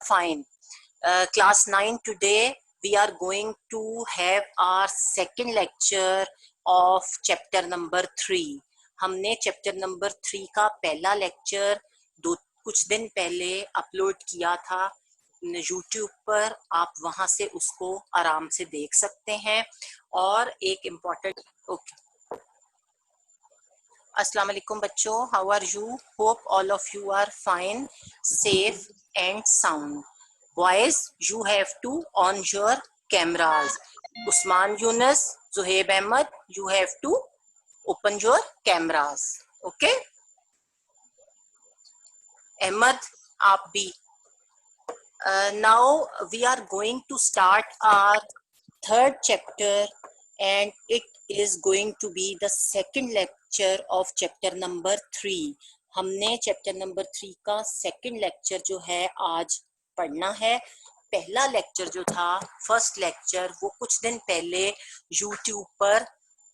Fine. Class 9 today we are going to have our second lecture of chapter number 3. हमने chapter number 3 का पहला lecture कुछ दिन पहले अपलोड किया था YouTube पर. आप वहां से उसको आराम से देख सकते हैं. और एक इम्पोर्टेंट अस्सलाम वालेकुम बच्चों, how are you? Hope all of you are fine, safe and sound. Boys, you have to on your cameras. Usman Yunus, Zuhaib Ahmed, you have to open your cameras. Okay? Ahmed, aap bhi. Now we are going to start our third chapter and it is going to be the second lecture of chapter number 3. हमने chapter number 3 का second lecture जो है आज पढ़ना है. पहला lecture जो था, फर्स्ट लेक्चर, वो कुछ दिन पहले YouTube पर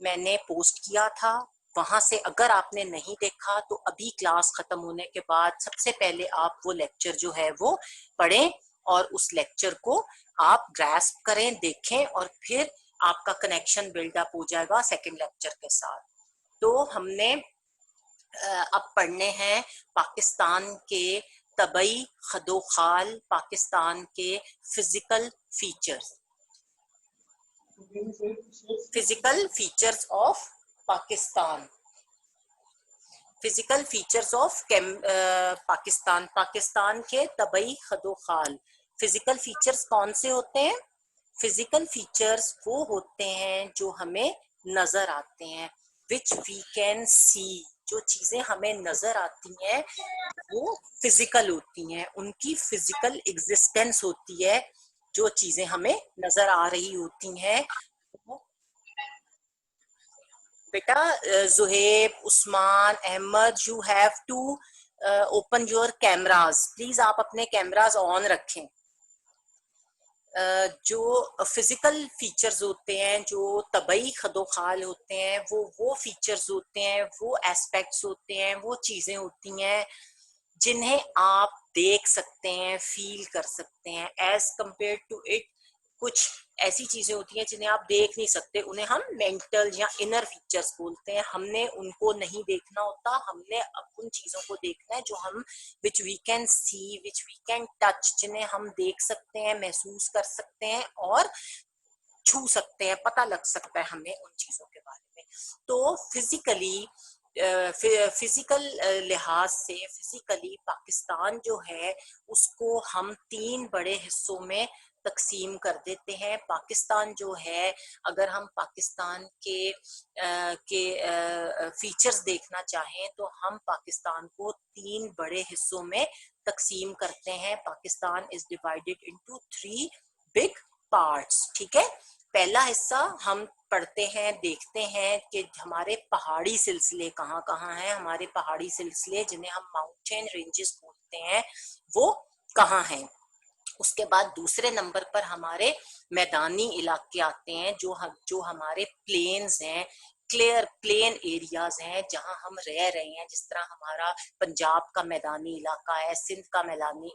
मैंने पोस्ट किया था. वहां से अगर आपने नहीं देखा तो अभी क्लास खत्म होने के बाद सबसे पहले आप वो लेक्चर जो है वो पढ़ें और उस लेक्चर को आप ग्रास्प करें, देखें और फिर आपका कनेक्शन बिल्डअप हो जाएगा सेकंड लेक्चर के साथ. तो हमने अब पढ़ने हैं पाकिस्तान के तबई खदोखाल, पाकिस्तान के physical features of Pakistan. Physical features of Pakistan, Pakistan के तबई खदोखाल. फिजिकल फीचर्स कौन से होते हैं? फिजिकल फीचर्स वो होते हैं जो हमें नजर आते हैं, विच वी कैन सी. जो चीजें हमें नजर आती हैं वो फिजिकल होती हैं, उनकी फिजिकल एग्जिस्टेंस होती है. जो चीजें हमें नजर आ रही होती हैं. बेटा Zuhaib, Usman, Ahmad, you have to open your cameras. Please आप अपने कैमराज ऑन रखें. जो फिजिकल फीचर्स होते हैं, जो तबई खदोखाल होते हैं, वो फीचर्स होते हैं, वो एस्पेक्ट्स होते हैं, वो चीजें होती हैं जिन्हें आप देख सकते हैं, फील कर सकते हैं. एज कंपेयर टू इट, कुछ ऐसी चीजें होती हैं जिन्हें आप देख नहीं सकते, उन्हें हम मेंटल या इनर फीचर्स बोलते हैं. हमने उनको नहीं देखना होता, हमने अब उन चीजों को देखना है जो हम which we can see, which we can touch, जिन्हें हम देख सकते हैं, महसूस कर सकते हैं और छू सकते हैं, पता लग सकता है हमें उन चीजों के बारे में. तो फिजिकल लिहाज से फिजिकली पाकिस्तान जो है उसको हम 3 बड़े हिस्सों में तकसीम कर देते हैं. पाकिस्तान जो है, अगर हम पाकिस्तान के फीचर्स देखना चाहें तो हम पाकिस्तान को 3 बड़े हिस्सों में तकसीम करते हैं. Pakistan is divided into 3 big parts. ठीक है? पहला हिस्सा हम पढ़ते हैं, देखते हैं कि हमारे पहाड़ी सिलसिले कहाँ कहाँ हैं. हमारे पहाड़ी सिलसिले जिन्हें हम माउंटेन रेंजेस बोलते हैं वो कहाँ हैं. उसके बाद दूसरे नंबर पर हमारे मैदानी इलाके आते हैं, जो हमारे प्लेन्स हैं, क्लियर प्लेन एरियाज हैं जहां हम रह रहे हैं. जिस तरह हमारा पंजाब का मैदानी इलाका है, सिंध का मैदानी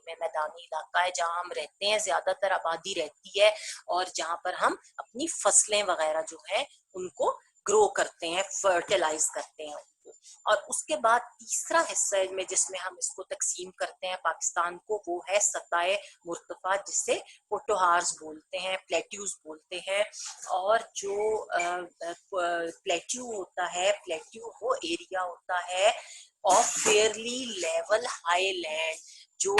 इलाका है जहां हम रहते हैं, ज्यादातर आबादी रहती है और जहां पर हम अपनी फसलें वगैरह जो है उनको ग्रो करते हैं, फर्टिलाइज करते हैं. और उसके बाद तीसरा हिस्सा में जिसमें हम इसको तकसीम करते हैं पाकिस्तान को, वो है सताए मुर्तफा, जिसे पोटोहार्स बोलते हैं, प्लेट्यूज बोलते हैं. और जो प्लेट्यू होता है, प्लेट्यू वो एरिया होता है of Fairlie level high land, जो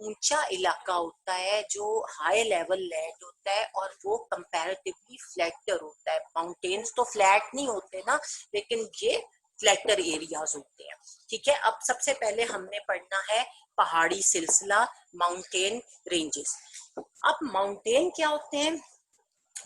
ऊंचा इलाका होता है, जो हाई लेवल लैंड होता है और वो कंपैरेटिवली फ्लैटर होता है. माउंटेन्स तो फ्लैट नहीं होते ना, लेकिन ये फ्लैटर एरियाज होते हैं. ठीक है? अब सबसे पहले हमने पढ़ना है पहाड़ी सिलसिला, माउंटेन रेंजेस. अब माउंटेन क्या होते हैं?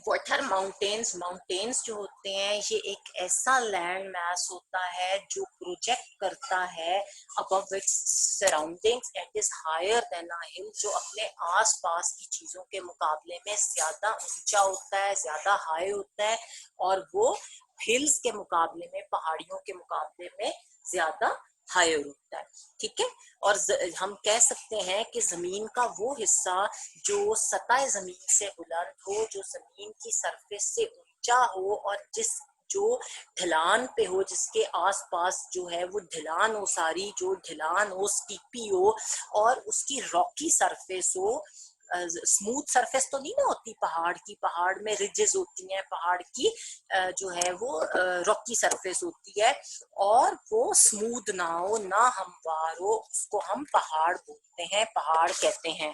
What are mountains? माउंटेन्स जो होते हैं ये एक ऐसा लैंड मैस होता है जो प्रोजेक्ट करता है above its surroundings and is higher than a hill, जो अपने आसपास की चीजों के मुकाबले में ज्यादा ऊंचा होता है, ज्यादा हाई होता है और वो हिल्स के मुकाबले में, पहाड़ियों के मुकाबले में ज्यादा हायर होता है, ठीक है। और हम कह सकते हैं कि जमीन का वो हिस्सा जो सतह जमीन से बुलंद हो, जो जमीन की सरफेस से ऊंचा हो और जिस जो ढलान पे हो, जिसके आसपास जो है वो ढलान हो, सारी जो ढलान हो स्टीपी हो और उसकी रॉकी सरफेस हो। स्मूथ सरफेस तो नहीं ना होती पहाड़ की, पहाड़ में रिजेस होती हैं, पहाड़ की जो है वो रॉकी सरफेस होती है और वो स्मूथ ना हो, ना हमवार हो, उसको हम पहाड़ बोलते हैं, पहाड़ कहते हैं।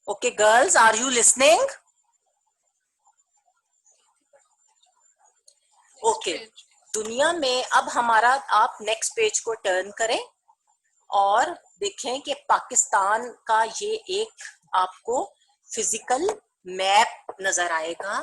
Okay girls, are you listening? Okay, दुनिया में अब हमारा, आप नेक्स्ट पेज को टर्न करें और देखें कि पाकिस्तान का ये एक आपको फिजिकल मैप नजर आएगा।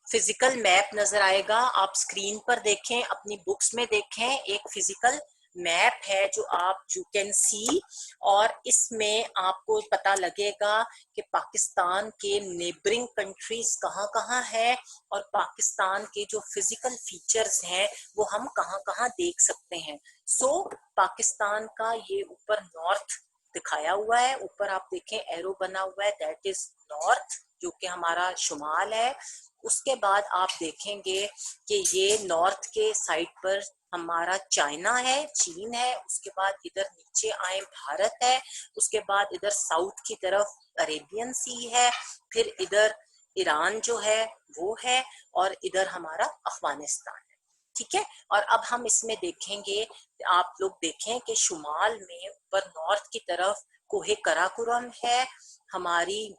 फिजिकल मैप नजर आएगा, आप स्क्रीन पर देखें, अपनी बुक्स में देखें, एक फिजिकल मैप है जो आप यू कैन सी। और इसमें आपको पता लगेगा कि पाकिस्तान के नेबरिंग कंट्रीज कहाँ कहाँ है और पाकिस्तान के जो फिजिकल फीचर्स हैं वो हम कहाँ कहाँ देख सकते हैं। सो पाकिस्तान का ये ऊपर नॉर्थ दिखाया हुआ है, ऊपर आप देखें एरो बना हुआ है, दैट इज नॉर्थ, जो कि हमारा शुमाल है। उसके बाद आप देखेंगे कि ये नॉर्थ के साइड पर हमारा चाइना है, चीन है, उसके बाद इधर नीचे आए भारत है, उसके बाद इधर साउथ की तरफ अरेबियन सी है, फिर इधर ईरान जो है वो है और इधर हमारा अफगानिस्तान है, ठीक है। और अब हम इसमें देखेंगे, आप लोग देखें कि शुमाल में ऊपर नॉर्थ की तरफ कोहे कराकोरम है, हमारी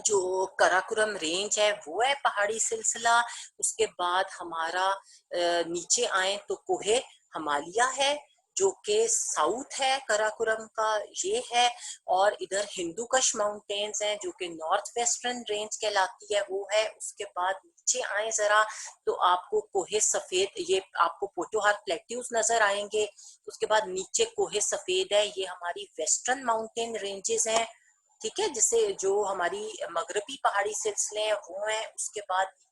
जो कराकोरम रेंज है वो है पहाड़ी सिलसिला। उसके बाद हमारा नीचे आए तो कोहे हिमालय है जो कि साउथ है कराकोरम का, ये है। और इधर हिंदू कश माउंटेन्स हैं जो कि नॉर्थ वेस्टर्न रेंज कहलाती है, वो है। उसके बाद नीचे आए जरा तो आपको कोहे सफेद, ये आपको पोटोहार प्लेट्यूज नजर आएंगे। उसके बाद नीचे कोहे सफेद है, ये हमारी वेस्टर्न माउंटेन रेंजेस हैं, ठीक है, जिसे जो हमारी मगरबी पहाड़ी सिलसिले हैं वो हैं। उसके बाद नीचे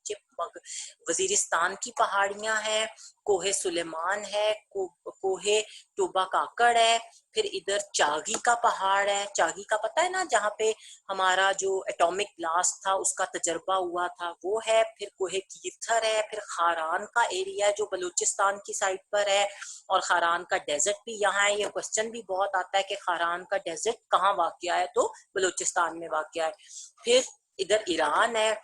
वजीरिस्तान की पहाड़ियां हैं, कोहे सुलेमान है, कोहे टोबा काकड़ है, फिर इधर चागी का पहाड़ है, चागी का पता है ना, जहाँ पे हमारा जो एटॉमिक ब्लास्ट था उसका तजर्बा हुआ था, वो है। फिर कोहे कीर्थर है, फिर खारान का एरिया जो बलूचिस्तान की साइड पर है, और खारान का डेजर्ट भी यहाँ है। ये क्वेश्चन भी बहुत आता है कि खारान का डेजर्ट कहाँ वाक़या है, तो बलूचिस्तान में वाक़या है। फिर इधर ईरान है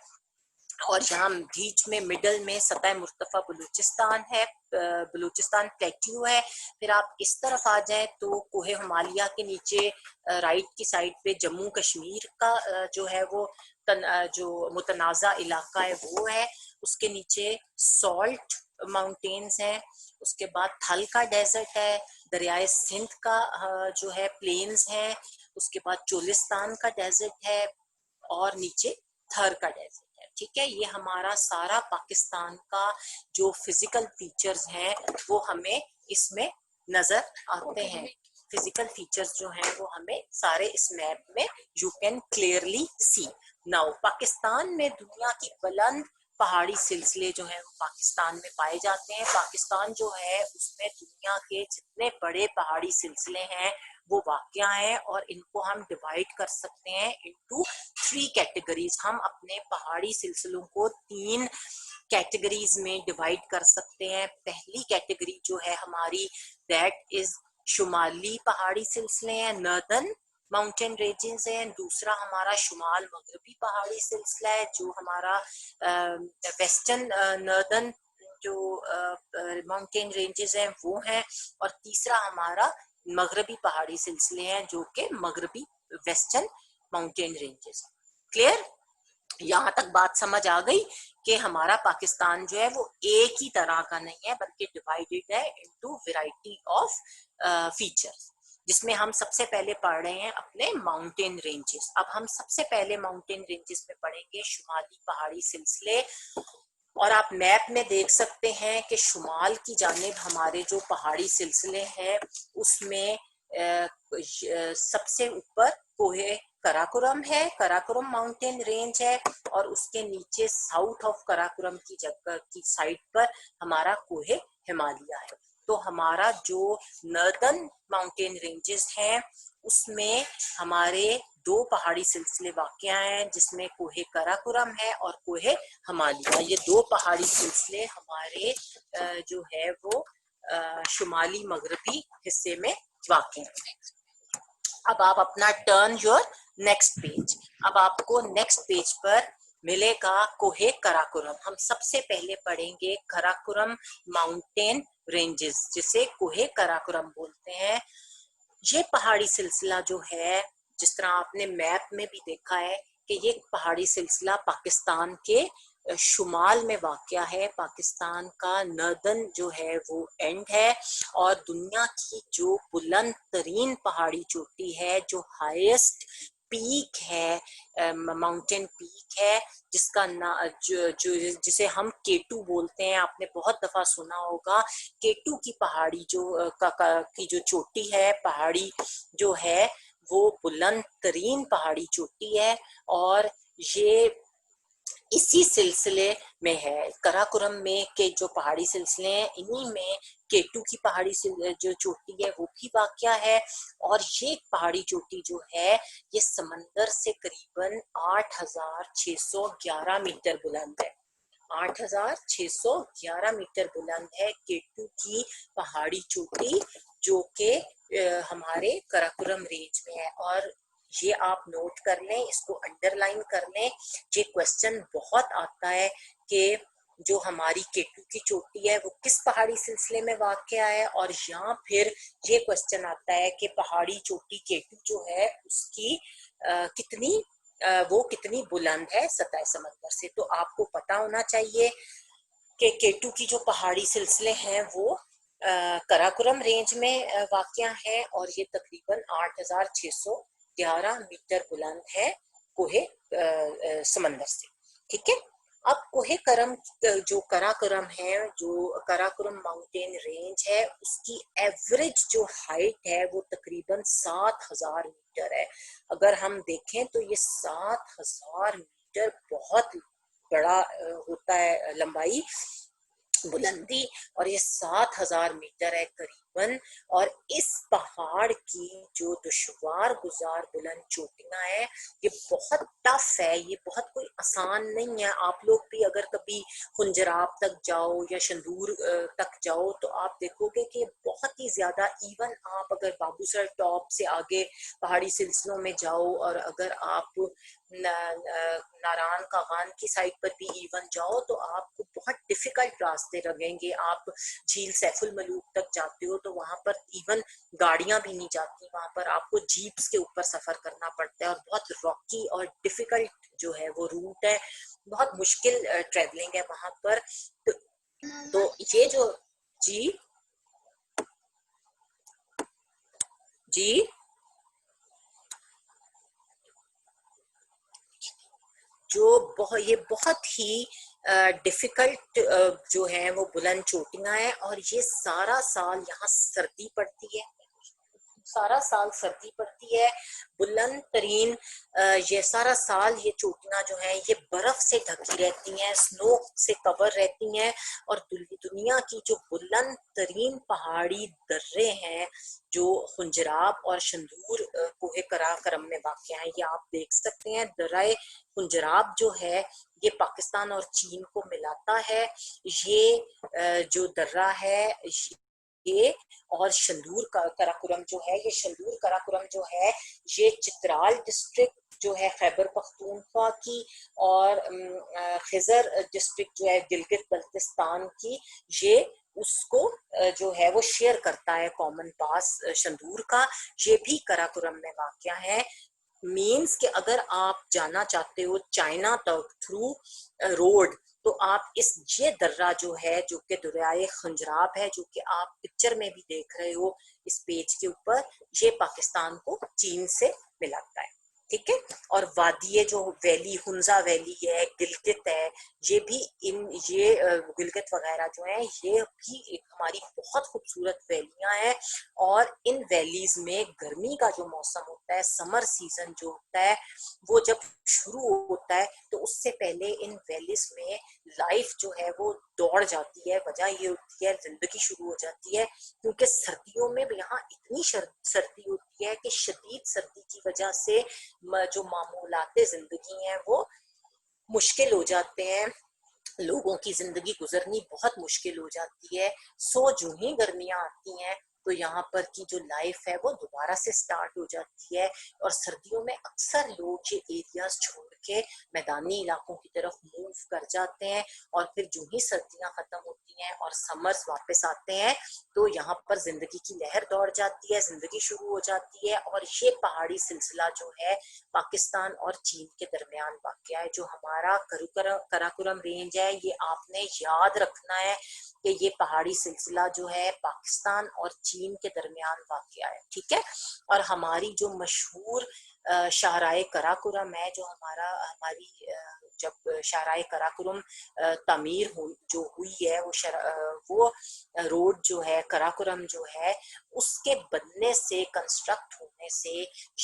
और यहाँ बीच में मिडल में सतह मुर्तफा बलूचिस्तान है, बलूचिस्तान प्लेट्यू है। फिर आप इस तरफ आ जाएं तो कोहे हिमालय के नीचे राइट की साइड पे जम्मू कश्मीर का जो है वो जो मुतनाज़ा इलाका है वो है। उसके नीचे सॉल्ट माउंटेन्स हैं, उसके बाद थल का डेजर्ट है, दरियाए सिंध का जो है प्लेन्स है, उसके बाद चोलिस्तान का डेजर्ट है और नीचे थर का डेजर्ट है, ठीक है। ये हमारा सारा पाकिस्तान का जो फिजिकल फीचर्स हैं वो हमें इसमें नजर आते हैं। फिजिकल फीचर्स जो हैं वो हमें सारे इस मैप में you can clearly see. Now Pakistan में दुनिया की बुलंद पहाड़ी सिलसिले जो है वो पाकिस्तान में पाए जाते हैं। पाकिस्तान जो है उसमें दुनिया के जितने बड़े पहाड़ी सिलसिले हैं वो वाक़या है और इनको हम डिवाइड कर सकते हैं इनटू 3 कैटेगरीज। हम अपने पहाड़ी सिलसिलों को 3 कैटेगरीज में डिवाइड कर सकते हैं। पहली कैटेगरी जो है हमारी, दैट इज शुमाली पहाड़ी सिलसिले हैं, नॉर्दर्न माउंटेन रेंजेस हैं। दूसरा हमारा शुमाल मगरबी पहाड़ी सिलसिला है जो हमारा वेस्टर्न नॉर्दर्न जो माउंटेन रेंजेस हैं वो हैं। और तीसरा हमारा मगरबी पहाड़ी सिलसिले हैं जो कि मगरबी वेस्टर्न माउंटेन रेंजेस। क्लियर? यहाँ तक बात समझ आ गई कि हमारा पाकिस्तान जो है वो एक ही तरह का नहीं है बल्कि डिवाइडेड है इनटू वैरायटी ऑफ फीचर्स, जिसमें हम सबसे पहले पढ़ रहे हैं अपने माउंटेन रेंजेस। अब हम सबसे पहले माउंटेन रेंजेस में पढ़ेंगे शुमाली पहाड़ी सिलसिले। और आप मैप में देख सकते हैं कि शुमाल की जानिब हमारे जो पहाड़ी सिलसिले हैं उसमें सबसे ऊपर कोहे कराकोरम है, कराकोरम माउंटेन रेंज है, और उसके नीचे साउथ ऑफ कराकोरम की जगह की साइड पर हमारा कोहे हिमालय है। तो हमारा जो नॉर्दर्न माउंटेन रेंजेस हैं उसमें हमारे दो पहाड़ी सिलसिले वाक़या हैं, जिसमें कोहे कराकोरम है और कोहे हिमालय। ये दो पहाड़ी सिलसिले हमारे जो है वो शुमाली मगरबी हिस्से में वाक़ हैं। अब आप अपना टर्न योर नेक्स्ट पेज। अब आपको नेक्स्ट पेज पर मिलेगा कोहे कराकोरम। हम सबसे पहले पढ़ेंगे कराकोरम माउंटेन रेंजेस, जिसे कोहे कराकोरम बोलते हैं। ये पहाड़ी सिलसिला जो है, जिस तरह आपने मैप में भी देखा है कि ये पहाड़ी सिलसिला पाकिस्तान के शुमाल में वाक़या है। पाकिस्तान का नॉर्दर्न जो है वो एंड है, और दुनिया की जो बुलंद तरीन पहाड़ी चोटी है, जो हाईएस्ट पीक है, माउंटेन पीक है, जिसका जिसे हम केटू बोलते हैं। आपने बहुत दफा सुना होगा केटू की पहाड़ी जो की जो चोटी है, पहाड़ी जो है वो बुलंद तरीन पहाड़ी चोटी है, और ये इसी सिलसिले में है। कराकोरम में के जो पहाड़ी सिलसिले हैं, इन्हीं में केटू की पहाड़ी जो चोटी है वो भी वाक़या है। और ये पहाड़ी चोटी जो है ये समंदर से करीबन 8611 मीटर बुलंद है। 8611 मीटर बुलंद है केटू की पहाड़ी चोटी, जो कि हमारे कराकोरम रेंज में है। और ये आप नोट कर लें, इसको अंडरलाइन कर लें। ये क्वेश्चन बहुत आता है कि जो हमारी केटू की चोटी है वो किस पहाड़ी सिलसिले में वाक़या है, और यहाँ फिर ये क्वेश्चन आता है कि पहाड़ी चोटी केटू जो है उसकी वो कितनी बुलंद है सतह समंदर से। तो आपको पता होना चाहिए कि केटू की जो पहाड़ी सिलसिले हैं वो कराकोरम रेंज में वाक़या है, और ये तकरीबन 8611 मीटर बुलंद है कोहे समंदर से। ठीक है। अब कोहे करम जो कराकोरम है, जो कराकोरम माउंटेन रेंज है, उसकी एवरेज जो हाइट है वो तकरीबन 7000 मीटर है। अगर हम देखें तो ये 7000 मीटर बहुत बड़ा होता है लंबाई, बुलंदी, और ये 7000 मीटर है करीबन। और इस पहाड़ की जो दुश्वार गुजार बुलंद चोटियां हैं ये बहुत टफ है, ये बहुत कोई आसान नहीं है। आप लोग भी अगर कभी खुंजराब तक जाओ या शंदूर तक जाओ तो आप देखोगे कि बहुत ही ज्यादा, इवन आप अगर बाबूसर टॉप से आगे पहाड़ी सिलसिलों में जाओ, और अगर आप नारायण कागान की साइड पर भी इवन जाओ तो आपको बहुत डिफिकल्ट रास्ते लगेंगे। आप झील सैफुल मलूक तक जाते हो तो वहां पर इवन गाड़ियां भी नहीं जाती, वहां पर आपको जीप्स के ऊपर सफर करना पड़ता है, और बहुत रॉकी और डिफिकल्ट जो है वो रूट है, बहुत मुश्किल ट्रेवलिंग है वहां पर। तो ये जो जी जी ये बहुत ही डिफिकल्ट जो है वो बुलंद चोटियां हैं, और ये सारा साल यहाँ सर्दी पड़ती है, सारा साल सर्दी पड़ती है। बुलंद तरीन ये सारा साल ये चोटियां जो हैं ये बर्फ से ढकी रहती हैं, स्नो से कवर रहती हैं। और दुनिया की जो बुलंद तरीन पहाड़ी दर्रे हैं जो खुंजराब और शंदूर कोहे कराकोरम में वाक़या है, ये आप देख सकते हैं। दर्रे खुंजराब जो है ये पाकिस्तान और चीन को मिलाता है। ये जो दर्रा है ये, और शंदूर कराकोरम जो है, ये शंदूर कराकोरम जो है ये चित्राल डिस्ट्रिक्ट जो है खैबर पख्तूनख्वा की, और खिजर डिस्ट्रिक्ट जो है गिलगित बल्तिस्तान की, ये उसको जो है वो शेयर करता है कॉमन पास शंदूर का। ये भी कराकोरम में वाक़या है। मीन्स कि अगर आप जाना चाहते हो चाइना तक थ्रू रोड, तो आप ये दर्रा जो है, जो कि दरियाए खंजराब है, जो कि आप पिक्चर में भी देख रहे हो इस पेज के ऊपर, ये पाकिस्तान को चीन से मिलाता है। ठीक है। और वादिये जो वैली, हुंजा वैली है, गिलगित है, ये भी गिलगित वगैरह जो है ये भी एक हमारी बहुत खूबसूरत वैलियां हैं। और इन वैलीज में गर्मी का जो मौसम होता है, समर सीजन जो होता है, वो जब शुरू होता है तो उससे पहले इन वैलीज में लाइफ जो है वो दौड़ जाती है। वजह ये होती है, जिंदगी शुरू हो जाती है, क्योंकि सर्दियों में यहाँ इतनी सर्दी होती है कि शदीद सर्दी की वजह से जो मामूलाते जिंदगी हैं वो मुश्किल हो जाते हैं, लोगों की जिंदगी गुजरनी बहुत मुश्किल हो जाती है। सो जो ही गर्मियां आती हैं तो यहाँ पर की जो लाइफ है वो दोबारा से स्टार्ट हो जाती है। और सर्दियों में अक्सर लोग ये एरियाज छोड़ के मैदानी इलाकों की तरफ मूव कर जाते हैं। और फिर जो ही सर्दियां खत्म होती हैं और समर्स वापस आते हैं तो यहाँ पर जिंदगी की लहर दौड़ जाती है, जिंदगी शुरू हो जाती है। और ये पहाड़ी सिलसिला जो है पाकिस्तान और चीन के दरमियान वाक़या है। जो हमारा कराकोरम रेंज है, ये आपने याद रखना है कि ये पहाड़ी सिलसिला जो है पाकिस्तान और चीन के दरमियान वाक़या है, ठीक है। और हमारी जो मशहूर शाहराए कराकोरम है, जो हमारी जब शाहराए कराकोरम तामीर जो हुई है, वो रोड जो है, कराकोरम जो है, उसके बनने से, कंस्ट्रक्ट होने से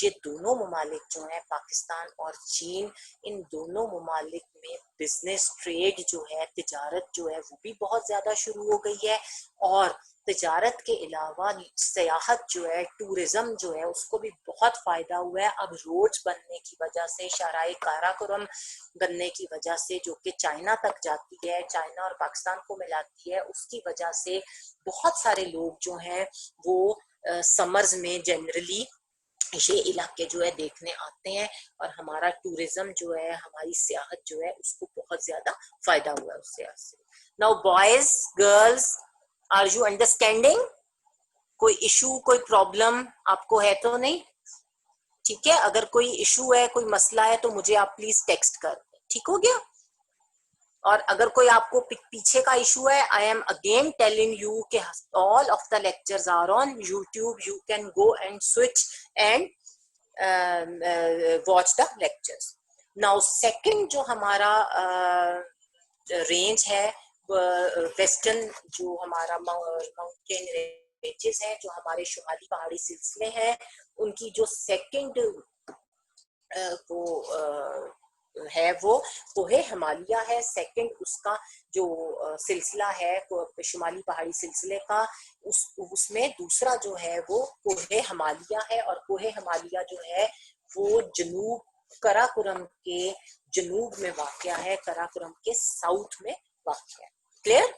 ये दोनों ममालिक जो हैं पाकिस्तान और चीन, इन दोनों ममालिक में बिजनेस, ट्रेड जो है, तिजारत जो है वो भी बहुत ज्यादा शुरू हो गई है। और तिजारत के अलावा सयाहत जो है, टूरिज्म जो है, उसको भी बहुत फायदा हुआ है। अब रोड्स बनने की वजह से, शाहराए काराकोरम बनने की वजह से, जो कि चाइना तक जाती है, चाइना और पाकिस्तान को मिलाती है, उसकी वजह से बहुत सारे लोग जो हैं वो समर्स में जनरली ये इलाके जो है देखने आते हैं। और हमारा टूरिज्म जो है, हमारी सियाहत जो है, उसको बहुत ज्यादा फायदा हुआ है उससे। Now boys, girls, are you understanding? कोई इशू, कोई प्रॉब्लम आपको है तो नहीं? ठीक है, अगर कोई इशू है, कोई मसला है तो मुझे आप प्लीज टेक्स्ट कर दें, ठीक हो गया। और अगर कोई आपको पीछे का इशू है, I am again telling you कि all of the lectures are on YouTube, you can go and switch and watch the lectures. Now second जो हमारा रेंज है, वेस्टर्न जो हमारा माउंटेन रेंजेस है, जो हमारे शुमाली पहाड़ी सिलसिले हैं, उनकी जो सेकंड वो है वो कोहे हिमालय है। सेकंड उसका जो सिलसिला है शुमाली पहाड़ी सिलसिले का, उसमें दूसरा जो है वो कोहे हिमालय है। और कोहे हिमालय जो है वो जनूब, कराकोरम के जनूब में वाक़या है, कराकोरम के साउथ में वाक़या है। क्लियर?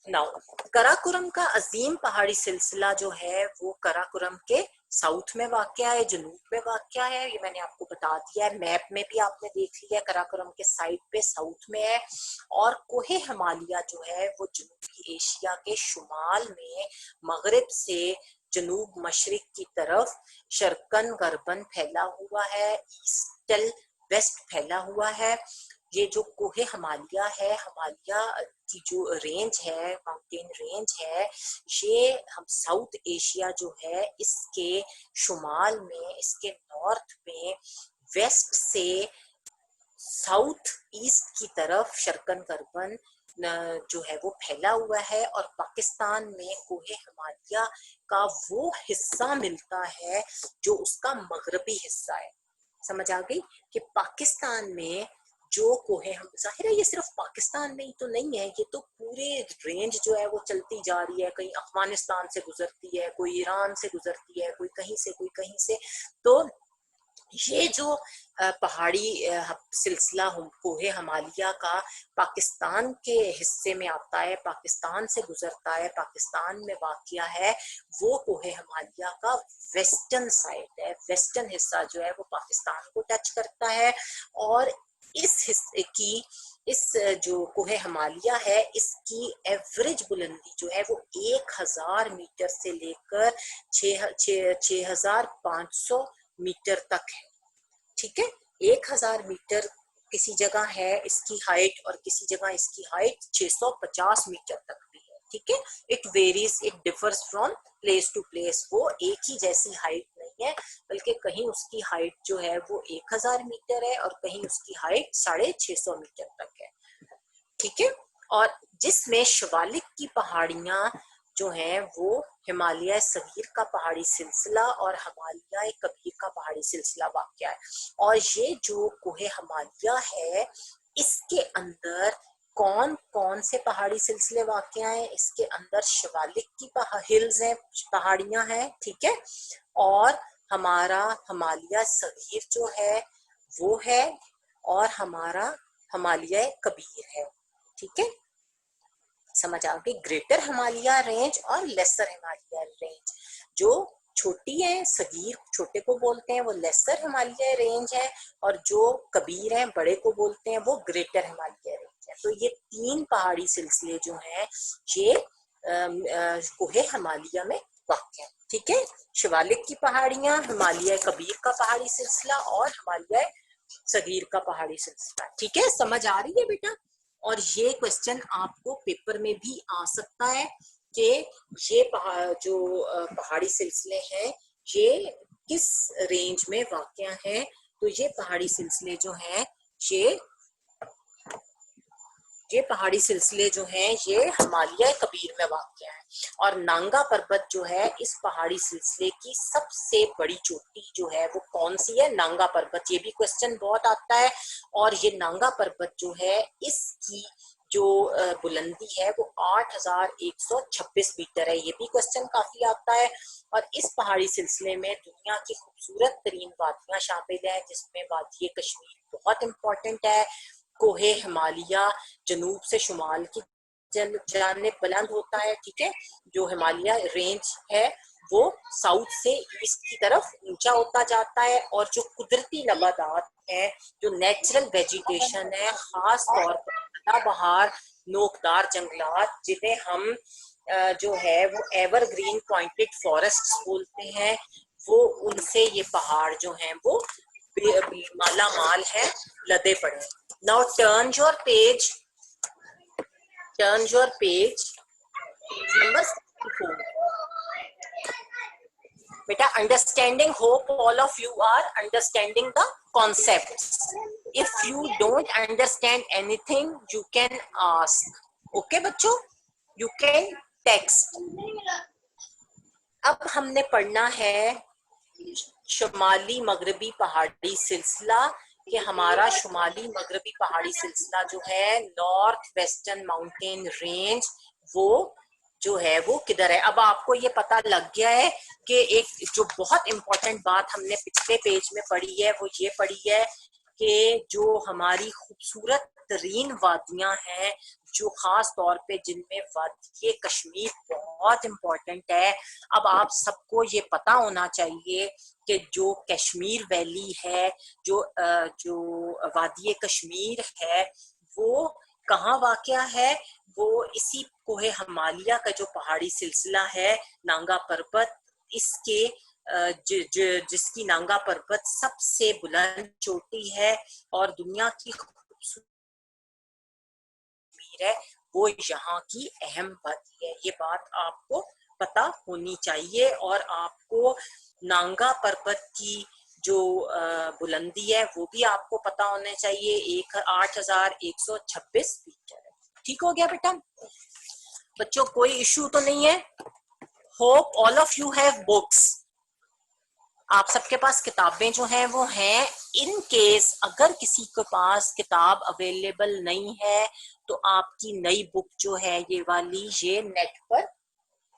नाउ कराकोरम का अजीम पहाड़ी सिलसिला जो है वो कराकोरम के साउथ में वाक़या है, जनूब में वाक़या है। ये मैंने आपको बता दिया है, मैप में भी आपने देख लिया, कराकोरम के साइड पे साउथ में है। और कोहे हिमालय जो है वो जनूबी एशिया के शुमाल में मगरिब से जनूब मशरिक की तरफ शर्कन गर्बन फैला हुआ है, ईस्टल वेस्ट फैला हुआ है। ये जो कोहे हिमालय है, हिमालय की जो रेंज है, माउंटेन रेंज है, ये हम साउथ एशिया जो है इसके शुमाल में, इसके नॉर्थ में, वेस्ट से साउथ ईस्ट की तरफ शर्कन गर्बन जो है वो फैला हुआ है। और पाकिस्तान में कोहे हिमालय का वो हिस्सा मिलता है जो उसका मगरबी हिस्सा है। समझ आ गई कि पाकिस्तान में जो कोहे, हम जाहिर है ये सिर्फ पाकिस्तान में ही तो नहीं है, ये तो पूरे रेंज जो है वो चलती जा रही है। कहीं अफगानिस्तान से गुजरती है, कोई ईरान से गुजरती है, कोई कहीं से, कोई कहीं से। तो ये जो पहाड़ी सिलसिला कोहे हिमालय का पाकिस्तान के हिस्से में आता है, पाकिस्तान से गुजरता है, पाकिस्तान में वाक़या है, वो कोहे हिमालय का वेस्टर्न साइड है। वेस्टर्न हिस्सा जो है वो पाकिस्तान को टच करता है। और इस हिस्से की, इस जो कोहे हिमालय है, इसकी एवरेज बुलंदी जो है वो 1000 मीटर से लेकर 6500 मीटर तक है। ठीक है, 1000 मीटर किसी जगह है इसकी हाइट, और किसी जगह इसकी हाइट 650 मीटर तक भी है। ठीक है, it varies, it differs from place to place, वो एक ही जैसी हाइट नहीं नहीं है, बल्कि कहीं उसकी हाइट जो है वो 1000 मीटर है और कहीं उसकी हाइट 650 मीटर तक है, ठीक है। और जिसमें शिवालिक की पहाड़ियां जो हैं वो हिमालय सगीर का पहाड़ी सिलसिला और हिमालय कबीर का पहाड़ी सिलसिला वाक़या है। और ये जो कोहे हिमालय है इसके अंदर कौन कौन से पहाड़ी सिलसिले वाक़ हैं? इसके अंदर शिवालिक की हिल्स हैं, पहाड़ियां हैं, ठीक है। और हमारा हिमालय सगीर जो है वो है, और हमारा हिमालय कबीर है, ठीक है। समझ आ गई? ग्रेटर हिमालय रेंज और लेसर हिमालय रेंज। जो छोटी है सगीर छोटे को बोलते हैं वो लेसर हिमालय रेंज है, और जो कबीर है बड़े को बोलते हैं वो ग्रेटर हिमालय रेंज है। तो ये तीन पहाड़ी सिलसिले जो हैं ये कोहे हिमालय में वाक़ है, ठीक है। शिवालिक की पहाड़ियां, हिमालय कबीर का पहाड़ी सिलसिला और हिमालय सगीर का पहाड़ी सिलसिला, ठीक है। समझ आ रही है बेटा? और ये क्वेश्चन आपको पेपर में भी आ सकता है कि ये पहाड़ी सिलसिले हैं ये किस रेंज में वाक़या है। तो ये पहाड़ी सिलसिले जो हैं ये पहाड़ी सिलसिले जो हैं ये हिमालय कबीर में वाक़या है। और नांगा पर्वत जो है इस पहाड़ी सिलसिले की सबसे बड़ी चोटी जो है वो कौन सी है? नांगा पर्वत। ये भी क्वेश्चन बहुत आता है। और ये नांगा पर्वत जो है इसकी जो बुलंदी है वो 8126 मीटर है। ये भी क्वेश्चन काफी आता है। और इस पहाड़ी सिलसिले में दुनिया की खूबसूरत तरीन वादियां शामिल है, जिसमें वादी कश्मीर बहुत इंपॉर्टेंट है। कोहे हिमालय जनूब से शुमाल की जानिब बुलंद होता है, ठीक है। जो हिमालय रेंज है वो साउथ से ईस्ट की तरफ ऊंचा होता जाता है। और जो कुदरती नबातात है, जो नेचुरल वेजिटेशन है, खास तौर पर सदाबहार नोकदार जंगलात जिन्हें हम जो है वो एवरग्रीन पॉइंटेड फॉरेस्ट बोलते हैं, वो उनसे ये पहाड़ जो हैं वो माला माल है, लदे पड़े। Now turn your page number 64. Beta, understanding, hope all of you are understanding the concepts. If you don't understand anything you can ask, okay बच्चों, you can text. अब हमने पढ़ना है शुमाली मगरबी पहाड़ी सिलसिला, कि हमारा शुमाली मगरबी पहाड़ी सिलसिला जो है नॉर्थ वेस्टर्न माउंटेन रेंज वो जो है वो किधर है। अब आपको ये पता लग गया है कि एक जो बहुत इंपॉर्टेंट बात हमने पिछले पेज में पढ़ी है वो ये पढ़ी है कि जो हमारी खूबसूरत तरीन वादियां हैं, जो खास तौर पे जिनमें वादी कश्मीर बहुत इम्पोर्टेंट है। अब आप सबको ये पता होना चाहिए कि जो कश्मीर वैली है, जो वादी कश्मीर है वो कहाँ वाक़या है? वो इसी कोहे हिमालय का जो पहाड़ी सिलसिला है नांगा पर्वत, इसके जिसकी नांगा पर्वत सबसे बुलंद चोटी है और दुनिया की खूबसूरत है, वो यहाँ की अहम वादी है। ये बात आपको पता होनी चाहिए। और आपको नांगा पर्वत की जो बुलंदी है वो भी आपको पता होना चाहिए, 8126 मीटर है। ठीक हो गया बेटा? बच्चों कोई इशू तो नहीं है? Hope all of you have books. आप सबके पास किताबें जो हैं वो हैं। इन केस अगर किसी के पास किताब अवेलेबल नहीं है तो आपकी नई बुक जो है ये वाली, ये नेट पर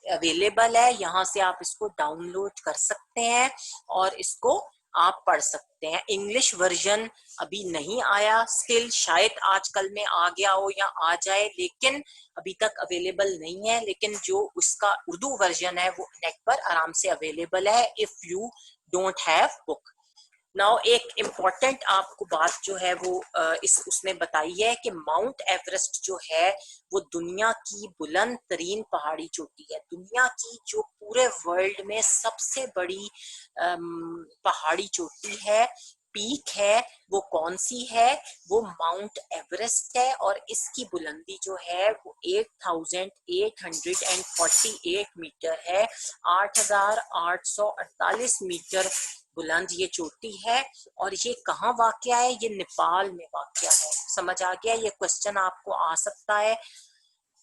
अवेलेबल है, यहाँ से आप इसको डाउनलोड कर सकते हैं और इसको आप पढ़ सकते हैं। इंग्लिश वर्जन अभी नहीं आया, स्टिल शायद आजकल में आ गया हो या आ जाए, लेकिन अभी तक अवेलेबल नहीं है। लेकिन जो उसका उर्दू वर्जन है वो नेट पर आराम से अवेलेबल है if you don't have book. Now एक इम्पॉर्टेंट आपको बात जो है वो उसने बताई है कि माउंट एवरेस्ट जो है वो दुनिया की बुलंद तरीन पहाड़ी चोटी है। दुनिया की जो पूरे वर्ल्ड में सबसे बड़ी पहाड़ी चोटी है पीक है वो कौन सी है, वो माउंट एवरेस्ट है और इसकी बुलंदी जो है वो 8,848 मीटर है। 8,848 मीटर बुलंद ये चोटी है। और ये कहाँ वाक़या है, ये नेपाल में वाक़या है। समझ आ गया, ये क्वेश्चन आपको आ सकता है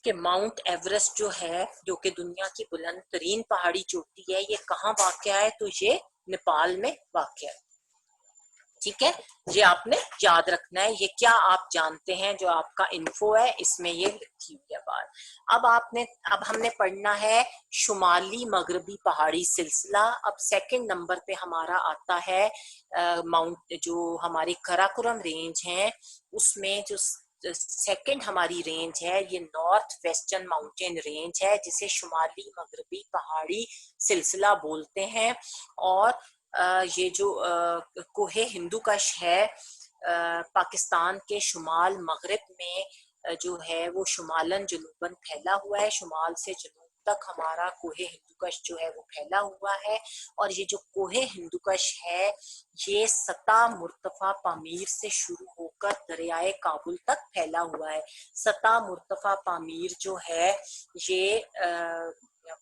कि माउंट एवरेस्ट जो है, जो कि दुनिया की बुलंद तरीन पहाड़ी चोटी है, ये कहाँ वाक़या है, तो ये नेपाल में वाक़या है। ठीक है, ये आपने याद रखना है। ये क्या आप जानते हैं, जो आपका इन्फो है इसमें ये लिखी हुई है बात। अब हमने पढ़ना है शुमाली मगरबी पहाड़ी सिलसिला। अब सेकंड नंबर पे हमारा आता है माउंट, जो हमारी कराकोरम रेंज है उसमें जो सेकंड हमारी रेंज है ये नॉर्थ वेस्टर्न माउंटेन रेंज है, जिसे शुमाली मगरबी पहाड़ी सिलसिला बोलते हैं। और ये जो कोहे हिंदुकश है पाकिस्तान के शुमाल मगरिब में जो है वो शुमालन जुनूबन फैला हुआ है। शुमाल से जनूब तक हमारा कोहे हिंदुकश जो है वो फैला हुआ है। और ये जो कोहे हिंदुकश है ये सता मुर्तफा पामीर से शुरू होकर दरियाए काबुल तक फैला हुआ है। सता मुर्तफा पामीर जो है ये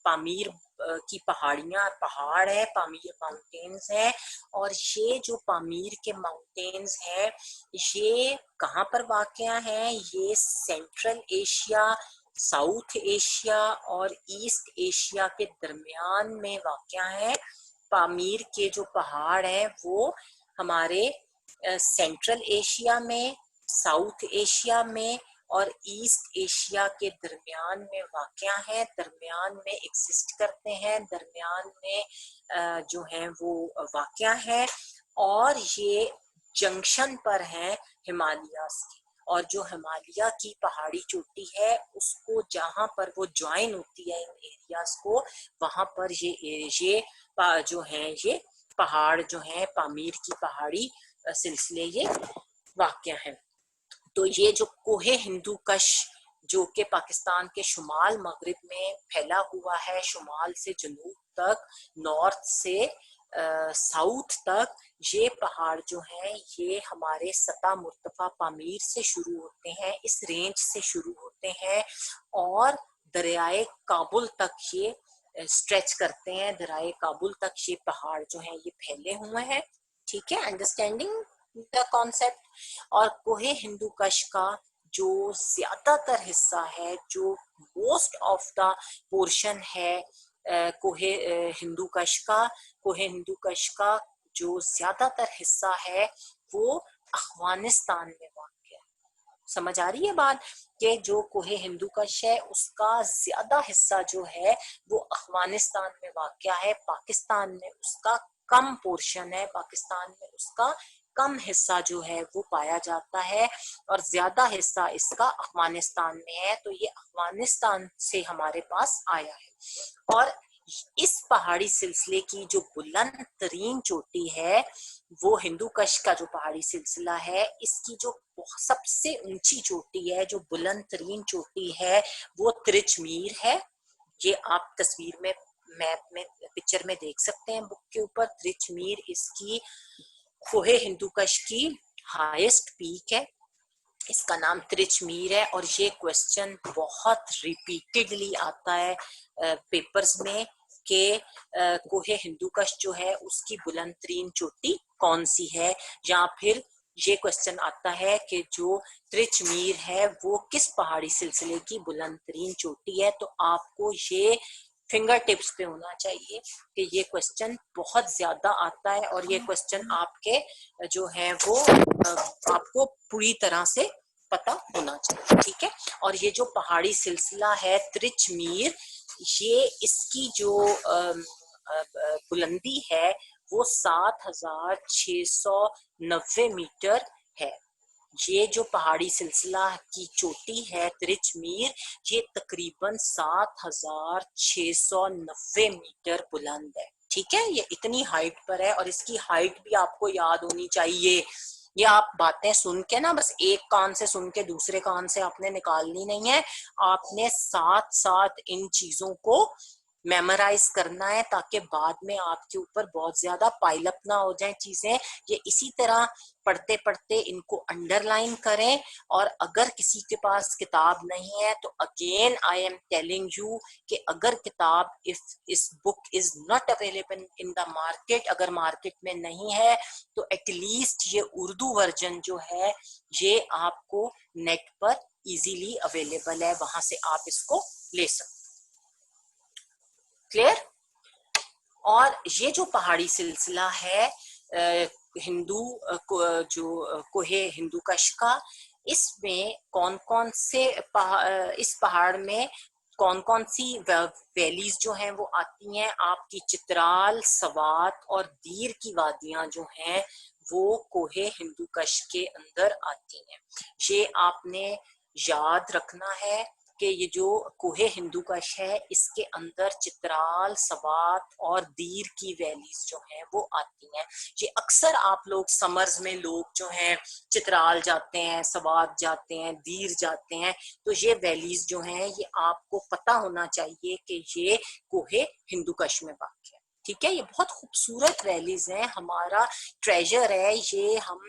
पामीर की पहाड़ है, पामीर माउंटेन्स है। और ये जो पामीर के माउंटेन्स हैं ये कहाँ पर वाक़या है, ये सेंट्रल एशिया, साउथ एशिया और ईस्ट एशिया के दरमियान में वाक़या है। पामीर के जो पहाड़ हैं वो हमारे सेंट्रल एशिया में, साउथ एशिया में और ईस्ट एशिया के दरमियान में वाक़या है, दरमियान में एग्जिस्ट करते हैं, दरमियान में जो है वो वाक़या है। और ये जंक्शन पर है हिमालयास की। और जो हिमालय की पहाड़ी चोटी है उसको जहाँ पर वो ज्वाइन होती है इन एरियाज को, वहां पर ये जो है ये पहाड़ जो है पामीर की पहाड़ी सिलसिले ये वाक़या है। तो ये जो कोहे हिंदुकश जो कि पाकिस्तान के शुमाल मगरिब में फैला हुआ है, शुमाल से जनूब तक, नॉर्थ से साउथ तक, ये पहाड़ जो हैं ये हमारे सता मुर्तफा पामीर से शुरू होते हैं, इस रेंज से शुरू होते हैं और दरियाए काबुल तक ये स्ट्रेच करते हैं। दरियाए काबुल तक ये पहाड़ जो हैं ये फैले हुए हैं। ठीक है, अंडरस्टैंडिंग द कॉन्सेप्ट। और कोहे हिंदुकश का जो ज्यादातर हिस्सा है, जो मोस्ट ऑफ द पोर्शन है कोहे हिंदुकश का जो ज्यादातर हिस्सा है वो अफगानिस्तान में वाक़या है। समझ आ रही है बात, कि जो कोहे हिंदुकश है उसका ज्यादा हिस्सा जो है वो अफगानिस्तान में वाक़या है। पाकिस्तान में उसका कम पोर्शन है, पाकिस्तान में उसका कम हिस्सा जो है वो पाया जाता है और ज्यादा हिस्सा इसका अफगानिस्तान में है। तो ये अफगानिस्तान से हमारे पास आया है। और इस पहाड़ी सिलसिले की जो बुलंद तरीन चोटी है वो हिंदुकश का जो पहाड़ी सिलसिला है, इसकी जो सबसे ऊंची चोटी है, जो बुलंद तरीन चोटी है वो त्रिचमीर है। ये आप तस्वीर में, मैप में, पिक्चर में देख सकते हैं बुक के ऊपर। त्रिचमीर इसकी कोहे हिंदुकश की हाईएस्ट पीक है, इसका नाम त्रिचमीर है। और ये क्वेश्चन बहुत रिपीटेडली आता है पेपर्स में कि कोहे हिंदुकश जो है उसकी बुलंद तरीन चोटी कौन सी है, या फिर ये क्वेश्चन आता है कि जो त्रिचमीर है वो किस पहाड़ी सिलसिले की बुलंद तरीन चोटी है। तो आपको ये फिंगर टिप्स पे होना चाहिए कि ये क्वेश्चन बहुत ज्यादा आता है और ये क्वेश्चन आपके जो है वो आपको पूरी तरह से पता होना चाहिए। ठीक है, और ये जो पहाड़ी सिलसिला है त्रिचमीर, ये इसकी जो बुलंदी है वो 7,690 मीटर है। ये जो पहाड़ी सिलसिला की चोटी है त्रिचमीर, ये तकरीबन 7,690 मीटर बुलंद है। ठीक है, ये इतनी हाइट पर है और इसकी हाइट भी आपको याद होनी चाहिए। ये आप बातें सुन के ना बस एक कान से सुन के दूसरे कान से आपने निकालनी नहीं है, आपने साथ साथ इन चीजों को मेमोराइज करना है ताकि बाद में आपके ऊपर बहुत ज्यादा पाइलअप ना हो जाए चीजें। ये इसी तरह पढ़ते पढ़ते इनको अंडरलाइन करें। और अगर किसी के पास किताब नहीं है तो again I am telling you कि अगर किताब इफ इस book is not available in the market, अगर मार्केट में नहीं है तो एटलीस्ट ये उर्दू वर्जन जो है ये आपको नेट पर इजीली अवेलेबल है, वहां से आप इसको ले सकते। क्लियर? और ये जो पहाड़ी सिलसिला है हिंदू जो कोहे हिंदू कश का, इसमें कौन कौन से इस पहाड़ में कौन कौन सी वैलीज जो हैं वो आती हैं? आपकी चित्राल, सवात और दीर की वादियां जो हैं वो कोहे हिंदू कश के अंदर आती हैं। ये आपने याद रखना है कि ये जो कोहे हिंदू कश है इसके अंदर चित्राल, सवात और दीर की वैलीज जो हैं वो आती हैं। ये अक्सर आप लोग समर्स में लोग जो हैं चित्राल जाते हैं, सवात जाते हैं, दीर जाते हैं, तो ये वैलीज जो हैं ये आपको पता होना चाहिए कि ये कोहे हिंदू कश में वाक़ है। ठीक है, ये बहुत खूबसूरत वैलीज हैं, हमारा ट्रेजर है ये। हम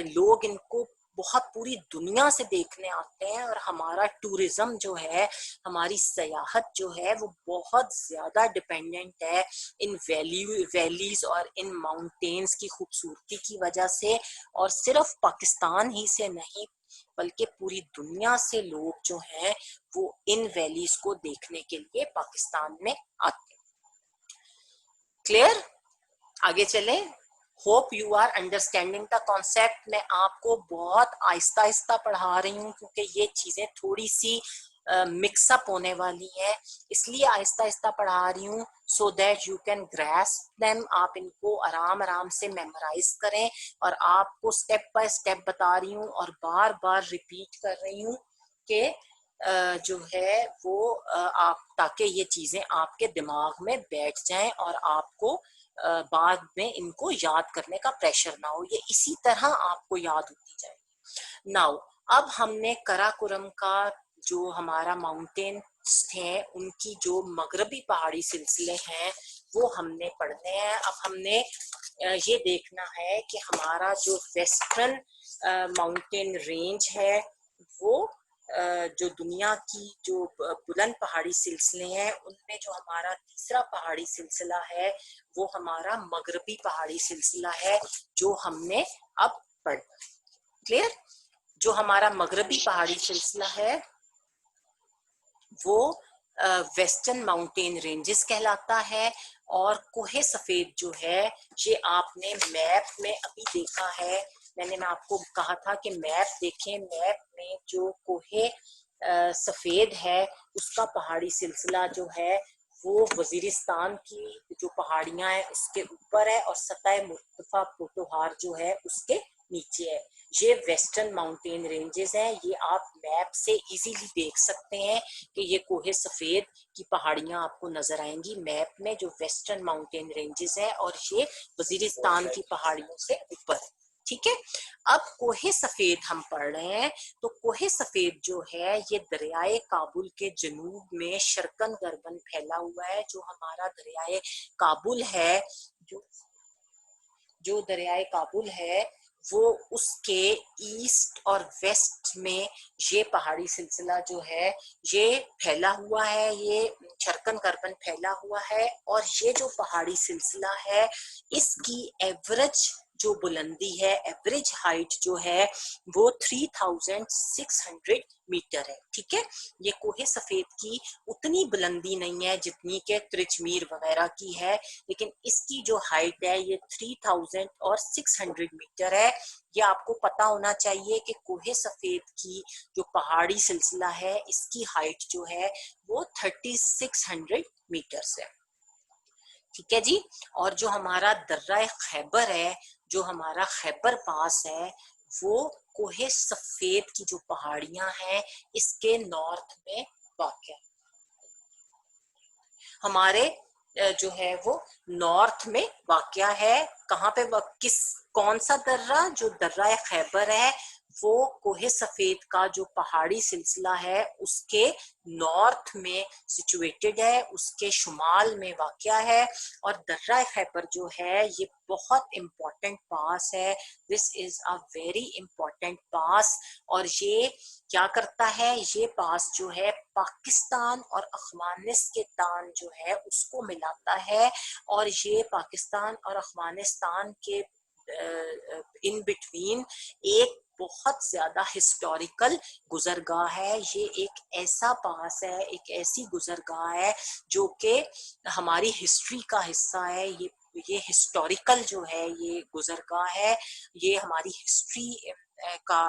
लोग इनको बहुत पूरी दुनिया से देखने आते हैं और हमारा टूरिज्म जो है, हमारी सयाहत जो है वो बहुत ज्यादा डिपेंडेंट है इन वैलीज और इन माउंटेन्स की खूबसूरती की वजह से। और सिर्फ पाकिस्तान ही से नहीं बल्कि पूरी दुनिया से लोग जो हैं वो इन वैलीज को देखने के लिए पाकिस्तान में आते हैं। क्लियर? आगे चले। Hope you are understanding the concept. मैं आपको बहुत आहिस्ता आहिस्ता पढ़ा रही हूँ क्योंकि ये चीजें थोड़ी सी मिक्सअप होने वाली है, इसलिए आहिस्ता आहिस्ता पढ़ा रही हूँ so that you can grasp them. आप इनको आराम आराम से मेमोराइज करें और आपको स्टेप बाय स्टेप बता रही हूँ और बार बार रिपीट कर रही हूँ कि जो है वो आप, ताकि ये चीजें आपके दिमाग में बैठ जाएं और आपको बाद में इनको याद करने का प्रेशर ना हो, ये इसी तरह आपको याद होती जाए। नाउ अब हमने कराकोरम का जो हमारा माउंटेन्स थे उनकी जो मगरबी पहाड़ी सिलसिले हैं वो हमने पढ़ने हैं। अब हमने ये देखना है कि हमारा जो वेस्टर्न माउंटेन रेंज है वो जो दुनिया की जो बुलंद पहाड़ी सिलसिले हैं उनमें जो हमारा तीसरा पहाड़ी सिलसिला है वो हमारा मगरबी पहाड़ी सिलसिला है जो हमने अब पढ़ा। क्लियर? जो हमारा मगरबी पहाड़ी सिलसिला है वो वेस्टर्न माउंटेन रेंजेस कहलाता है। और कोहे सफेद जो है ये आपने मैप में अभी देखा है, मैं आपको कहा था कि मैप देखें, मैप में जो कोहे सफेद है उसका पहाड़ी सिलसिला जो है वो वजीरिस्तान की जो पहाड़ियां हैं उसके ऊपर है और सतह मुर्तफा पोटोहार जो है उसके नीचे है। ये वेस्टर्न माउंटेन रेंजेस हैं, ये आप मैप से इजीली देख सकते हैं कि ये कोहे सफेद की पहाड़ियां आपको नजर आएंगी मैप में जो वेस्टर्न माउंटेन रेंजेस हैं और ये वजीरिस्तान की पहाड़ियों से ऊपर है। ठीक है, अब कोहे सफेद हम पढ़ रहे हैं। तो कोहे सफेद जो है ये दरियाए काबुल के जनूब में शर्कन गर्बन फैला हुआ है। जो हमारा दरियाए काबुल है, जो दरियाए काबुल है वो उसके ईस्ट और वेस्ट में ये पहाड़ी सिलसिला जो है ये फैला हुआ है, ये शर्कन कर्बन फैला हुआ है। और ये जो पहाड़ी सिलसिला है इसकी एवरेज जो बुलंदी है, एवरेज हाइट जो है वो 3600 मीटर है। ठीक है, ये कोहे सफेद की उतनी बुलंदी नहीं है जितनी के त्रिचमीर वगैरह की है, लेकिन इसकी जो हाइट है ये 3600 मीटर है। ये आपको पता होना चाहिए कि कोहे सफेद की जो पहाड़ी सिलसिला है इसकी हाइट जो है वो 3600 मीटर है। ठीक है जी। और जो हमारा दर्रा खैबर है, जो हमारा खैबर पास है, वो कोहे सफेद की जो पहाड़ियां हैं इसके नॉर्थ में वाक़ है। हमारे जो है वो नॉर्थ में वाक़या है। कहाँ पे किस कौन सा दर्रा? जो दर्रा खैबर है वो कोहे सफेद का जो पहाड़ी सिलसिला है उसके नॉर्थ में सिचुएटेड है, उसके शुमाल में वाक़या है। और दर्रा खैबर जो है ये बहुत इम्पोर्टेंट पास है, this is a very important pass. और ये क्या करता है, ये पास जो है पाकिस्तान और अफगानिस्तान जो है उसको मिलाता है। और ये पाकिस्तान और अफगानिस्तान के इन बिटवीन एक बहुत ज्यादा हिस्टोरिकल गुजरगाह है। ये एक ऐसा पास है, एक ऐसी गुजरगाह है जो कि हमारी हिस्ट्री का हिस्सा है। ये हिस्टोरिकल जो है ये गुजरगाह है, ये हमारी हिस्ट्री का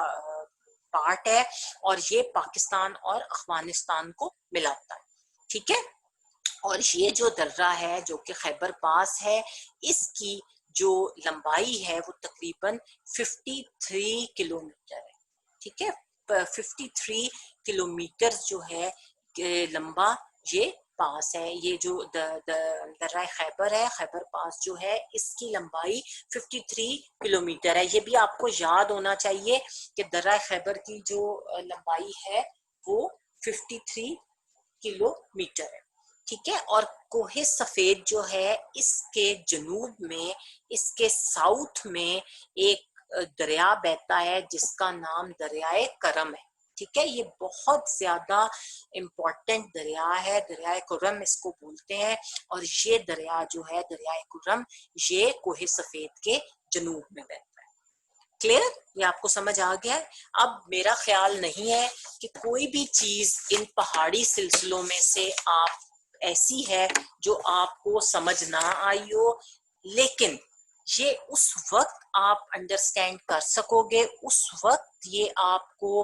पार्ट है। और ये पाकिस्तान और अफगानिस्तान को मिलाता है, ठीक है। और ये जो दर्रा है जो कि खैबर पास है, इसकी जो लंबाई है वो तकरीबन 53 किलोमीटर है, ठीक है। 53 किलोमीटर जो है लंबा ये पास है। ये जो दर्रा खैबर है, खैबर पास जो है इसकी लंबाई 53 किलोमीटर है। ये भी आपको याद होना चाहिए कि दर्रा खैबर की जो लंबाई है वो 53 किलोमीटर है, ठीक है। और कोहे सफेद जो है इसके जनूब में, इसके साउथ में एक दरिया बहता है जिसका नाम दरियाए करम है, ठीक है। ये बहुत ज्यादा इम्पोर्टेंट दरिया है, दरियाए कुरम इसको बोलते हैं। और ये दरिया जो है दरियाए कुरम, ये कोहे सफेद के जनूब में बहता है। क्लियर, ये आपको समझ आ गया है। अब मेरा ख्याल नहीं है कि कोई भी चीज इन पहाड़ी सिलसिलों में से आप ऐसी है जो आपको समझ ना आई हो, लेकिन ये उस वक्त आप अंडरस्टैंड कर सकोगे, उस वक्त ये आपको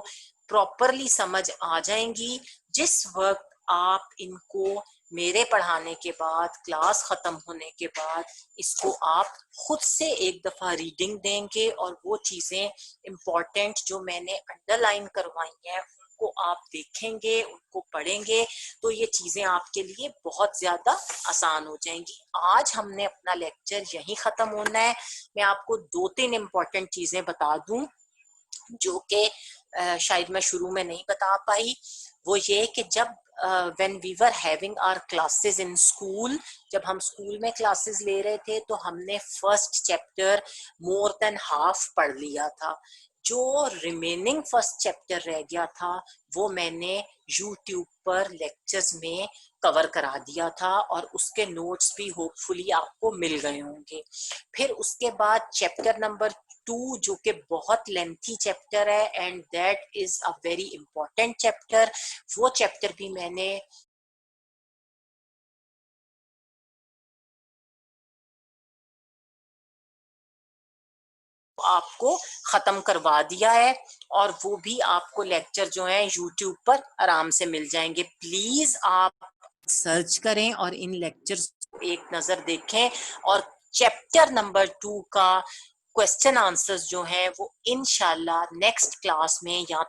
प्रॉपरली समझ आ जाएंगी जिस वक्त आप इनको मेरे पढ़ाने के बाद, क्लास खत्म होने के बाद इसको आप खुद से एक दफा रीडिंग देंगे और वो चीजें इम्पोर्टेंट जो मैंने अंडरलाइन करवाई हैं उनको आप देखेंगे, उनको पढ़ेंगे, तो ये चीजें आपके लिए बहुत ज्यादा आसान हो जाएंगी। आज हमने अपना लेक्चर यहीं खत्म होना है। मैं आपको 2-3 इम्पोर्टेंट चीजें बता दूं जो कि शायद मैं शुरू में नहीं बता पाई। वो ये कि जब when we were having our classes in school, जब हम स्कूल में क्लासेस ले रहे थे तो हमने first chapter more than half पढ़ लिया था। जो रिमेनिंग फर्स्ट चैप्टर रह गया था वो मैंने यूट्यूब पर लेक्चर्स में कवर करा दिया था और उसके नोट्स भी होपफुली आपको मिल गए होंगे। फिर उसके बाद चैप्टर नंबर 2 जो कि बहुत लेंथी चैप्टर है and that is a very important chapter, वो चैप्टर भी मैंने आपको खत्म करवा दिया है। और वो भी आपको लेक्चर जो है यूट्यूब पर आराम से मिल जाएंगे। प्लीज आप सर्च करें और इन लेक्चर्स को एक नजर देखें। और चैप्टर नंबर 2 का क्वेश्चन आंसर्स जो हैं वो इंशाल्लाह नेक्स्ट क्लास में या